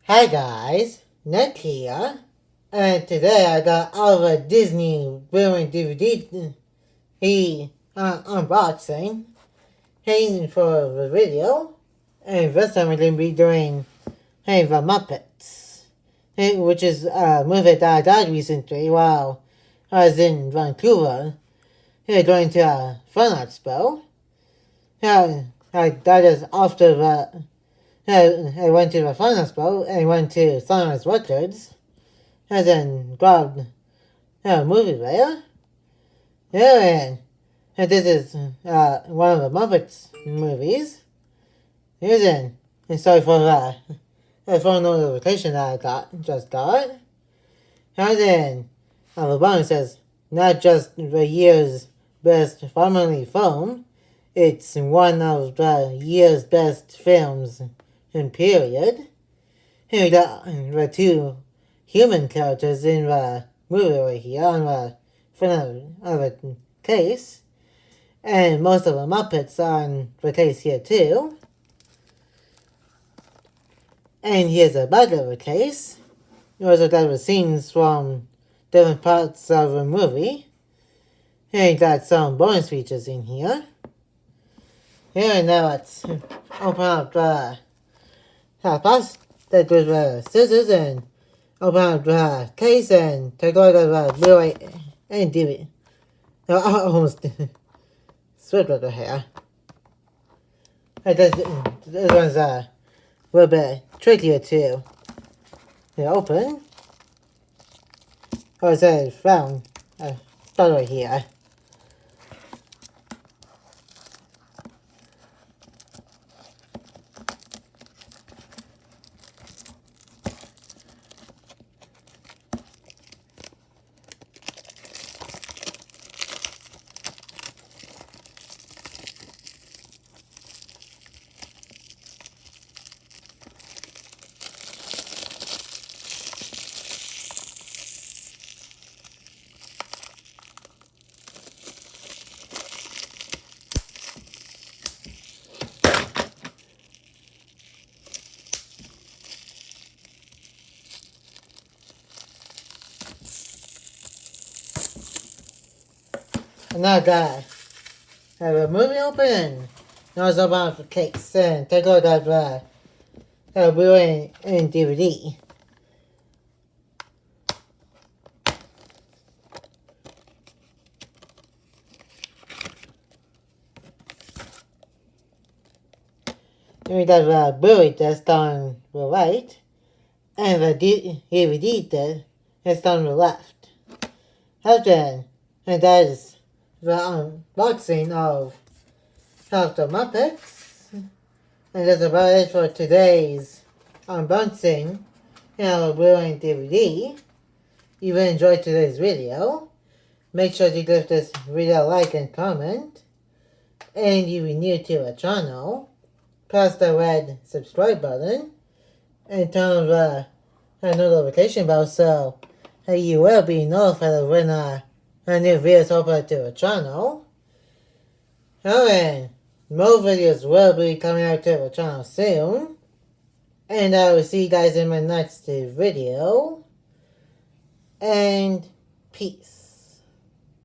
Hi guys, Nick here, and today I got all the Disney Blu-ray DVD unboxing here for the video, and this time we're going to be doing the Muppets, which is a movie that I got recently while I was in Vancouver, going to a Fun Expo. That is after the I went to the Fun Expo and I went to Sunrise Records and then grabbed a movie there. Yeah, and this is one of the Muppets movies. And sorry for the phone notification that I just got. And then the bottom says, not just the year's best family film, it's one of the year's best films in period. Here we got the two human characters in the movie right here on the front of the case. And most of the Muppets are on the case here too. And here's the back of the case. You also got the scenes from different parts of the movie. Here you got some bonus features in here. Here now let's open up the plastic with the scissors and open up the case and take a look at the Blu-ray and DVD. I almost switched with the hair. This one's a little bit trickier to open. Oh, it says found. Start right here. Now that have a movie open. Now it's about the case and take a look at the Blu-ray and DVD. Then we got the Blu-ray disc on the right and the DVD disc on the left. And that is the unboxing of the Muppets. And that's about it for today's unboxing of Blu-ray and DVD. If you enjoyed today's video, make sure to give this video a like and comment. And if you're new to the channel, press the red subscribe button and turn on the notification bell so you will be notified when a new videos uploaded to the channel. And more videos will be coming out to the channel soon. And I will see you guys in my next video. And peace.